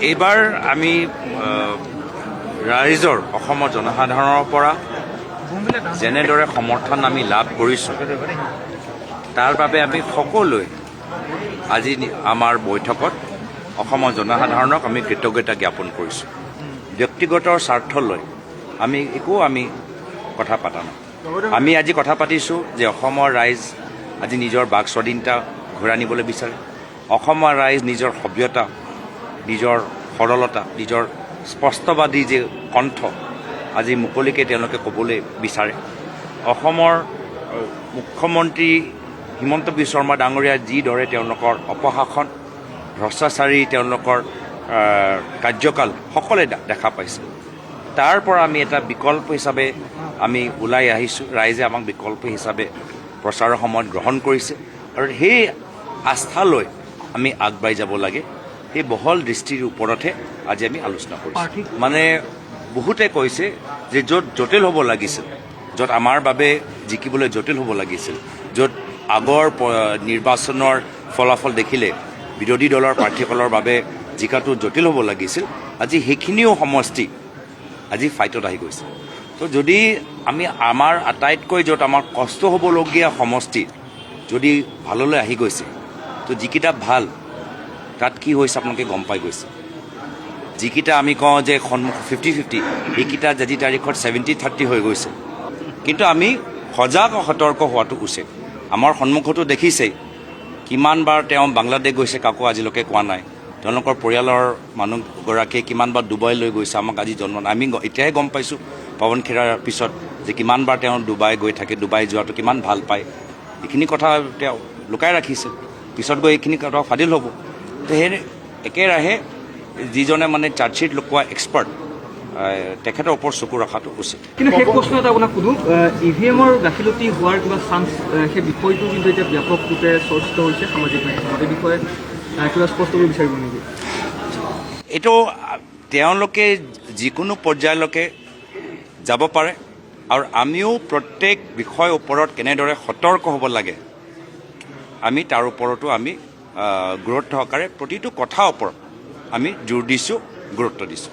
এইবাৰ আমি ৰাইজৰ অসমৰ জনসাধাৰণৰ পৰা যেনেদৰে সমৰ্থন আমি লাভ কৰিছোঁ তাৰ বাবে আমি সকলোৱে আজি আমাৰ বৈঠকত অসমৰ জনসাধাৰণক আমি কৃতজ্ঞতা জ্ঞাপন কৰিছোঁ। ব্যক্তিগত স্বাৰ্থ লৈ আমি কথা পাতা নাই। আমি আজি কথা পাতিছোঁ যে অসমৰ ৰাইজ আজি নিজৰ বাক স্বাধীনতা ঘূৰাই আনিবলৈ বিচাৰে। অসমৰ ৰাইজ নিজৰ সভ্যতা, নিজৰ সৰলতা, নিজৰ স্পষ্টবাদী যে কণ্ঠ আজি মুকলিকৈ তেওঁলোকে ক'বলৈ বিচাৰে। অসমৰ মুখ্যমন্ত্ৰী হিমন্ত বিশ্ব শৰ্মা ডাঙৰীয়া যিদৰে তেওঁলোকৰ অপশাসন, ভ্ৰষ্টাচাৰী তেওঁলোকৰ কাৰ্যকাল সকলোৱে দেখা পাইছে। তাৰ পৰা আমি এটা বিকল্প হিচাপে আমি ওলাই আহিছোঁ। ৰাইজে আমাক বিকল্প হিচাপে প্ৰচাৰৰ সময়ত গ্ৰহণ কৰিছে আৰু সেই আস্থালৈ আমি আগবাঢ়ি যাব লাগে। সেই বহল দৃষ্টিৰ ওপৰতহে আজি আমি আলোচনা কৰিছোঁ। মানে বহুতে কৈছে যে য'ত জটিল হ'ব লাগিছিল, য'ত আমাৰ বাবে জিকিবলৈ জটিল হ'ব লাগিছিল, য'ত আগৰ নিৰ্বাচনৰ ফলাফল দেখিলে বিৰোধী দলৰ প্ৰাৰ্থীসকলৰ বাবে জিকাটো জটিল হ'ব লাগিছিল, আজি সেইখিনিও সমষ্টি আজি ফাইটত আহি গৈছে। তো যদি আমি আমাৰ আটাইতকৈ য'ত আমাৰ কষ্ট হ'বলগীয়া সমষ্টি যদি ভাললৈ আহি গৈছে, তো যিকেইটা ভাল তাত কি হৈছে আপোনালোকে গম পাই গৈছে। যিকেইটা আমি কওঁ যে 50-50, সেইকেইটা আজি তাৰিখত 70-30 হৈ গৈছে। কিন্তু আমি সজাগ সতৰ্ক হোৱাটো উচিত। আমাৰ সন্মুখতো দেখিছেই কিমানবাৰ তেওঁ বাংলাদেশ গৈছে, কাকো আজিলৈকে কোৱা নাই। তেওঁলোকৰ পৰিয়ালৰ মানুহগৰাকীয়ে কিমানবাৰ ডুবাই লৈ গৈছে, আমাক আজি জন্ম নাই। আমি এতিয়াহে গম পাইছোঁ পৱন খেৰাৰ পিছত যে কিমানবাৰ তেওঁ ডুবাই গৈ থাকে, ডুবাই যোৱাটো কিমান ভাল পায়। এইখিনি কথা তেওঁ লুকাই ৰাখিছে, পিছত গৈ এইখিনি কথা ফাদিল হ'ব। তো সেই একেৰাহে যিজনে মানে চাৰ্জশ্বিট লুকোৱা এক্সপাৰ্ট, তেখেতৰ ওপৰত চকু ৰখাটো উচিত। কিন্তু সেই প্ৰশ্ন এটা আপোনাক সোধোঁ, EVM-ৰ গাফিলতি হোৱাৰ কিবা চান্স, সেই বিষয়টো কিন্তু এতিয়া ব্যাপক ৰূপে চৰ্চিত হৈছে সামাজিক মাধ্যমত। এই বিষয়ে কিবা স্পষ্ট কৰিব বিচাৰিব নেকি? এইটো তেওঁলোকে যিকোনো পৰ্যায়লৈকে যাব পাৰে আৰু আমিও প্ৰত্যেক বিষয়ৰ ওপৰত কেনেদৰে সতৰ্ক হ'ব লাগে আমি তাৰ ওপৰতো আমি গুৰুত্ব সহকাৰে প্ৰতিটো কথাৰ ওপৰত আমি জোৰ দিছোঁ, গুৰুত্ব দিছোঁ।